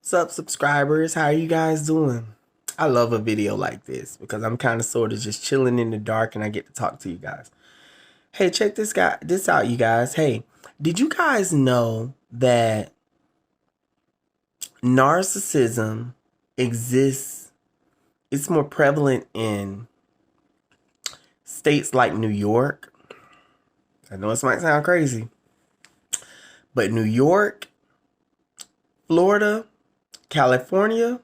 What's up, subscribers? How are you guys doing? I love a video like this because I'm kind of sort of just chilling in the dark and I get to talk to you guys. Hey, check this out, you guys. Hey, did you guys know that narcissism exists? It's more prevalent in states like New York. I know this might sound crazy, but New York, Florida, California,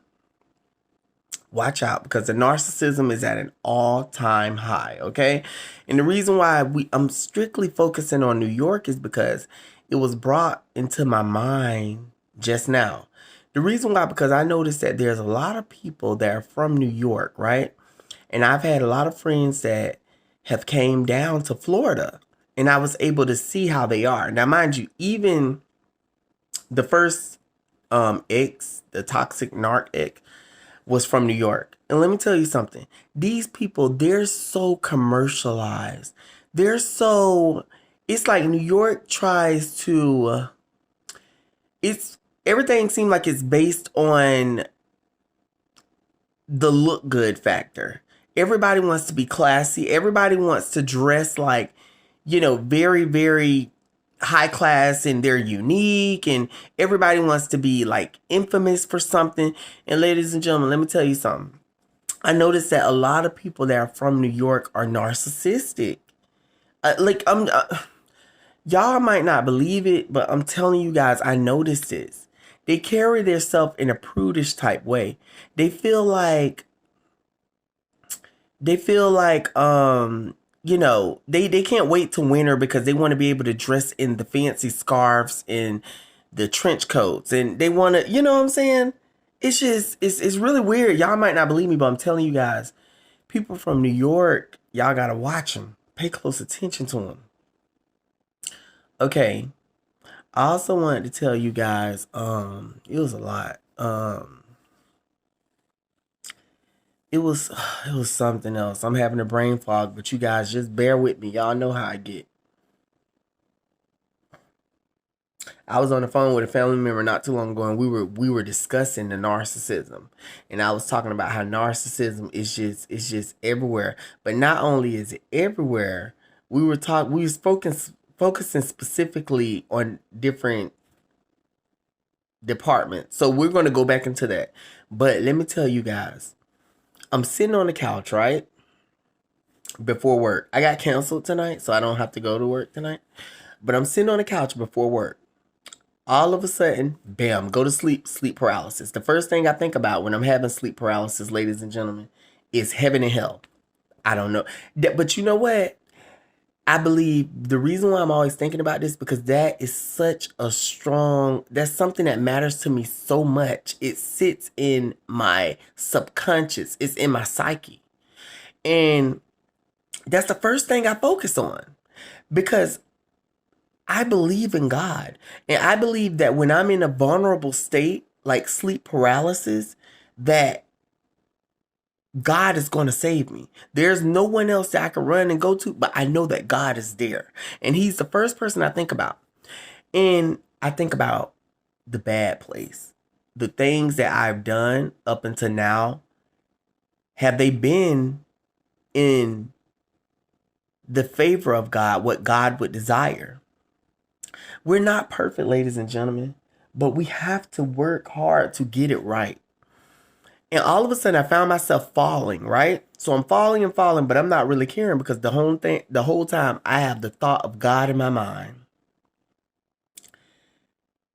watch out because the narcissism is at an all-time high, okay? And the reason why I'm strictly focusing on New York is because it was brought into my mind just now. The reason why, because I noticed that there's a lot of people that are from New York, right? And I've had a lot of friends that have came down to Florida and I was able to see how they are. Now, mind you, even the first ex, the toxic narc ex, was from New York. And let me tell you something. These people, they're so commercialized. It's like New York tries to, everything seems like it's based on the look good factor. Everybody wants to be classy. Everybody wants to dress like, very, very high class and they're unique and everybody wants to be like infamous for something. And ladies and gentlemen, let me tell you something. I noticed that a lot of people that are from New York are narcissistic. Y'all might not believe it, but I'm telling you guys, I noticed this. They carry themselves in a prudish type way. They feel like they feel like they can't wait to winter because they want to be able to dress in the fancy scarves and the trench coats and they want to, you know what I'm saying? It's just it's really weird. Y'all might not believe me, but I'm telling you guys, people from New York, y'all got to watch them. Pay close attention to them. Okay. I also wanted to tell you guys it was a lot. It was something else. I'm having a brain fog, but you guys just bear with me. Y'all know how I get. I was on the phone with a family member not too long ago, and we were discussing the narcissism, and I was talking about how narcissism is just everywhere. But not only is it everywhere, we was focusing specifically on different departments. So we're going to go back into that. But let me tell you guys, I'm sitting on the couch, right? Before work. I got canceled tonight, so I don't have to go to work tonight. But I'm sitting on the couch before work. All of a sudden, bam, go to sleep, sleep paralysis. The first thing I think about when I'm having sleep paralysis, ladies and gentlemen, is heaven and hell. I don't know. But you know what? I believe the reason why I'm always thinking about this because that is that's something that matters to me so much. It sits in my subconscious. It's in my psyche. And that's the first thing I focus on because I believe in God. And I believe that when I'm in a vulnerable state, like sleep paralysis, that God is going to save me. There's no one else that I can run and go to, but I know that God is there. And he's the first person I think about. And I think about the bad place. The things that I've done up until now, have they been in the favor of God, what God would desire? We're not perfect, ladies and gentlemen, but we have to work hard to get it right. And all of a sudden, I found myself falling, right? So I'm falling and falling, but I'm not really caring because the whole time, I have the thought of God in my mind.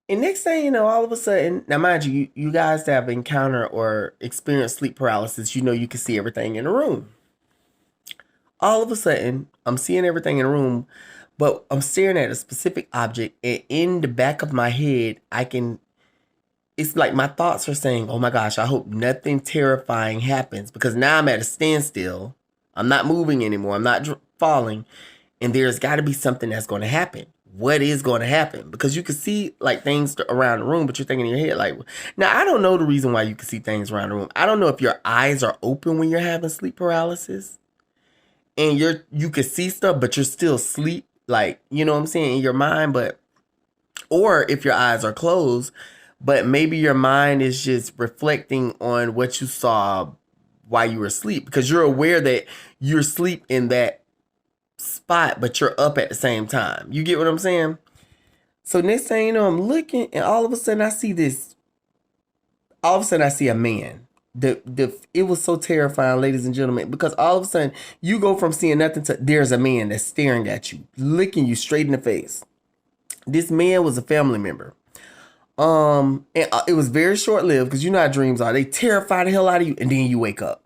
And next thing you know, all of a sudden, now mind you, you guys that have encountered or experienced sleep paralysis, you know you can see everything in the room. All of a sudden, I'm seeing everything in the room, but I'm staring at a specific object, and in the back of my head, it's like my thoughts are saying, oh my gosh, I hope nothing terrifying happens because now I'm at a standstill. I'm not moving anymore. I'm not falling. And there's got to be something that's going to happen. What is going to happen? Because you can see like things around the room, but you're thinking in your head like, now I don't know the reason why you can see things around the room. I don't know if your eyes are open when you're having sleep paralysis and you can see stuff, but you're still asleep. Like, you know what I'm saying, in your mind, or if your eyes are closed. but maybe your mind is just reflecting on what you saw while you were asleep, because you're aware that you're asleep in that spot, but you're up at the same time. You get what I'm saying? So next thing you know, I'm looking, and all of a sudden I see this. All of a sudden I see a man. It was so terrifying, ladies and gentlemen, because all of a sudden you go from seeing nothing to there's a man that's staring at you, looking you straight in the face. This man was a family member. And it was very short lived, because you know how dreams are. They terrify the hell out of you, and then you wake up.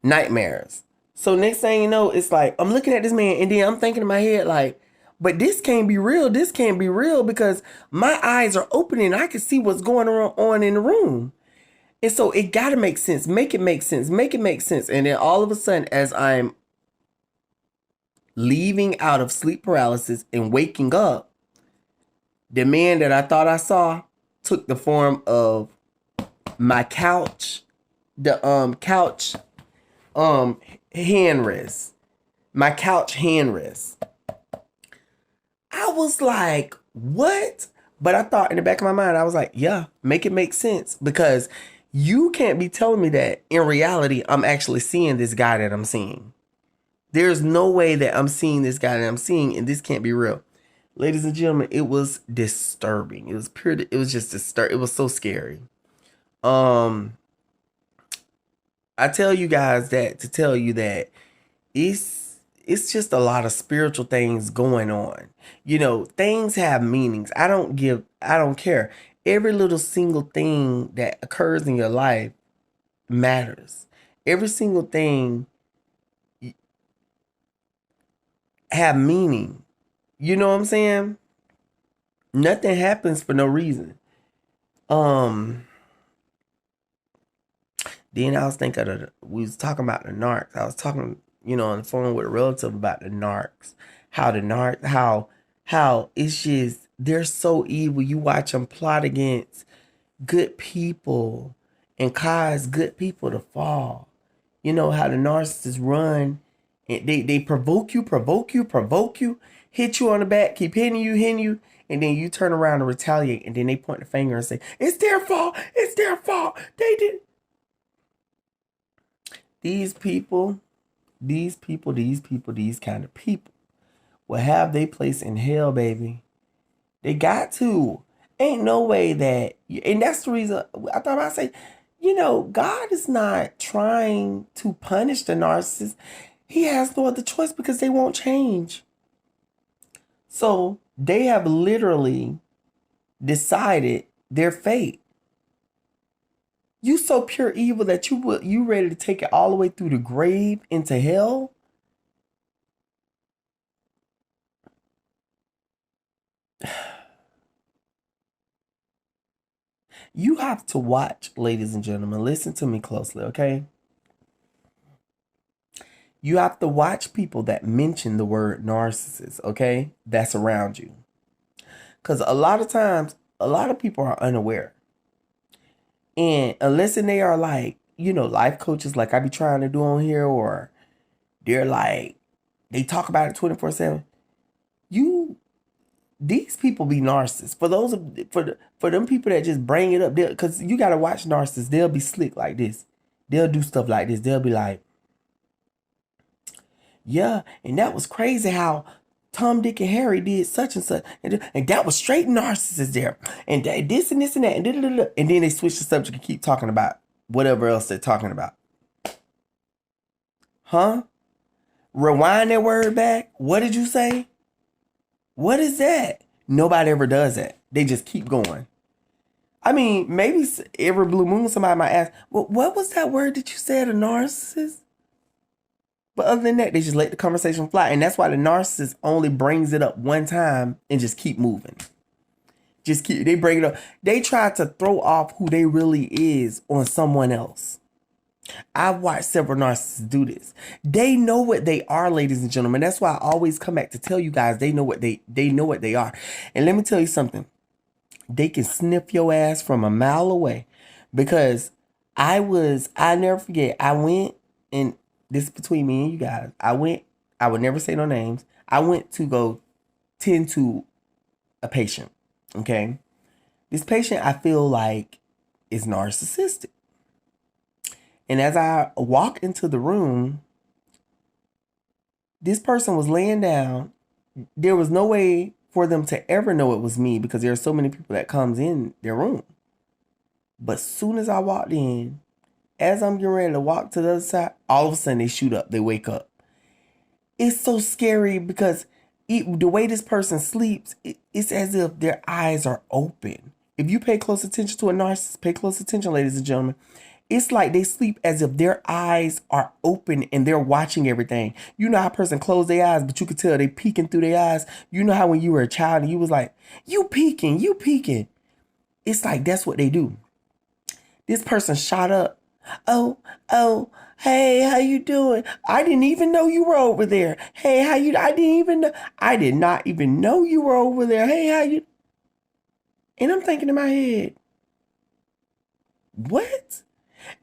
Nightmares. So next thing you know, it's like I'm looking at this man, and then I'm thinking in my head like, but this can't be real. This can't be real, because my eyes are opening. I can see what's going on in the room. And so it got to make sense. Make it make sense. Make it make sense. And then all of a sudden, as I'm leaving out of sleep paralysis and waking up, the man that I thought I saw took the form of my couch, the couch handrest. My couch handrest. I was like, what? But I thought in the back of my mind, I was like, yeah, make it make sense, because you can't be telling me that in reality I'm actually seeing this guy that I'm seeing. There's no way that I'm seeing this guy that I'm seeing, and this can't be real. Ladies and gentlemen, it was disturbing. It was pure. It was just disturbing. It was so scary. I tell you guys that to tell you that it's just a lot of spiritual things going on. You know, things have meanings. I don't care. Every little single thing that occurs in your life matters. Every single thing have meaning. You know what I'm saying? Nothing happens for no reason. Then I was thinking we was talking about the narcs. I was talking, on the phone with a relative about the narcs. How it's just, they're so evil. You watch them plot against good people and cause good people to fall. You know how the narcissists run, and they provoke you, hit you on the back, keep hitting you, and then you turn around and retaliate, and then they point the finger and say, it's their fault, they did. These kind of people will have their place in hell, baby. They got to. Ain't no way that, and that's the reason I thought I'd say, God is not trying to punish the narcissist. He has no other choice, because they won't change. So they have literally decided their fate. You so pure evil that you ready to take it all the way through the grave into hell? You have to watch, ladies and gentlemen. Listen to me closely, okay? You have to watch people that mention the word narcissist, okay? That's around you. Because a lot of times, a lot of people are unaware. And unless they are like, life coaches like I be trying to do on here, or they're like, they talk about it 24/7. These people be narcissists. For them people that just bring it up, because you gotta watch narcissists. They'll be slick like this. They'll do stuff like this. They'll be like, yeah, and that was crazy how Tom, Dick, and Harry did such and such, and that was straight narcissist there, and this and this and that, and then they switch the subject and keep talking about whatever else they're talking about. Huh? Rewind that word back. What did you say? What is that? Nobody ever does that. They just keep going. I mean, maybe every blue moon somebody might ask, well, what was that word that you said, a narcissist? But other than that, they just let the conversation fly. And that's why the narcissist only brings it up one time and just keep moving. They bring it up. They try to throw off who they really is on someone else. I've watched several narcissists do this. They know what they are, ladies and gentlemen. That's why I always come back to tell you guys they know what they are. And let me tell you something. They can sniff your ass from a mile away. Because I never forget, I went, and this is between me and you guys. I would never say no names. I went to go tend to a patient. Okay. This patient, I feel like, is narcissistic. And as I walk into the room, this person was laying down. There was no way for them to ever know it was me because there are so many people that comes in their room. But as soon as I walked in, as I'm getting ready to walk to the other side, all of a sudden they shoot up, they wake up. It's so scary because the way this person sleeps, it's as if their eyes are open. If you pay close attention to a narcissist, pay close attention, ladies and gentlemen. It's like they sleep as if their eyes are open and they're watching everything. You know how a person close their eyes, but you could tell they peeking through their eyes. You know how when you were a child and you was like, you peeking, you peeking. It's like that's what they do. This person shot up. Oh, hey, how you doing? I didn't even know you were over there. Hey, I didn't even know. I did not even know you were over there. Hey, how you? And I'm thinking in my head, what?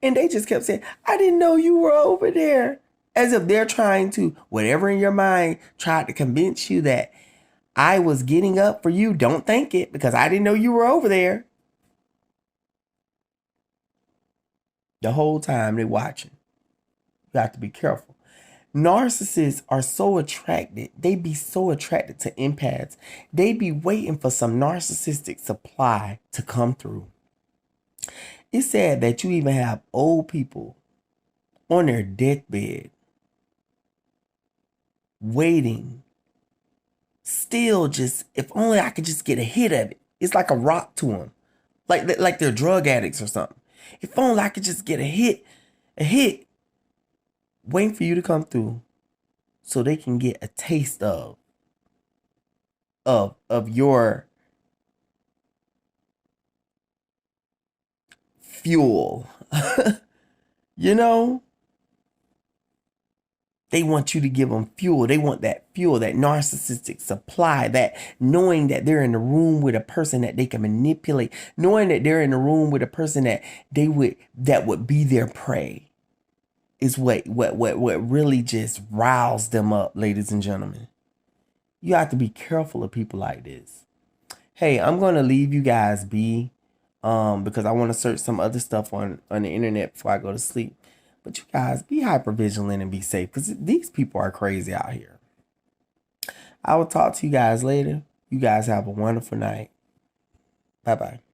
And they just kept saying, I didn't know you were over there. As if they're trying to, whatever in your mind tried to convince you that I was getting up for you. Don't think it because I didn't know you were over there. The whole time they're watching. You have to be careful. Narcissists are so attracted. They be so attracted to empaths. They be waiting for some narcissistic supply to come through. It's sad that you even have old people on their deathbed waiting. Still just, if only I could just get a hit of it. It's like a rock to them. Like they're drug addicts or something. If only I could just get a hit, waiting for you to come through so they can get a taste of your fuel. You know? They want you to give them fuel. They want that fuel, that narcissistic supply, that knowing that they're in the room with a person that they can manipulate, knowing that they're in the room with a person that would be their prey is what really just riles them up, ladies and gentlemen. You have to be careful of people like this. Hey, I'm going to leave you guys be because I want to search some other stuff on the internet before I go to sleep. But you guys, be hyper vigilant and be safe because these people are crazy out here. I will talk to you guys later. You guys have a wonderful night. Bye-bye.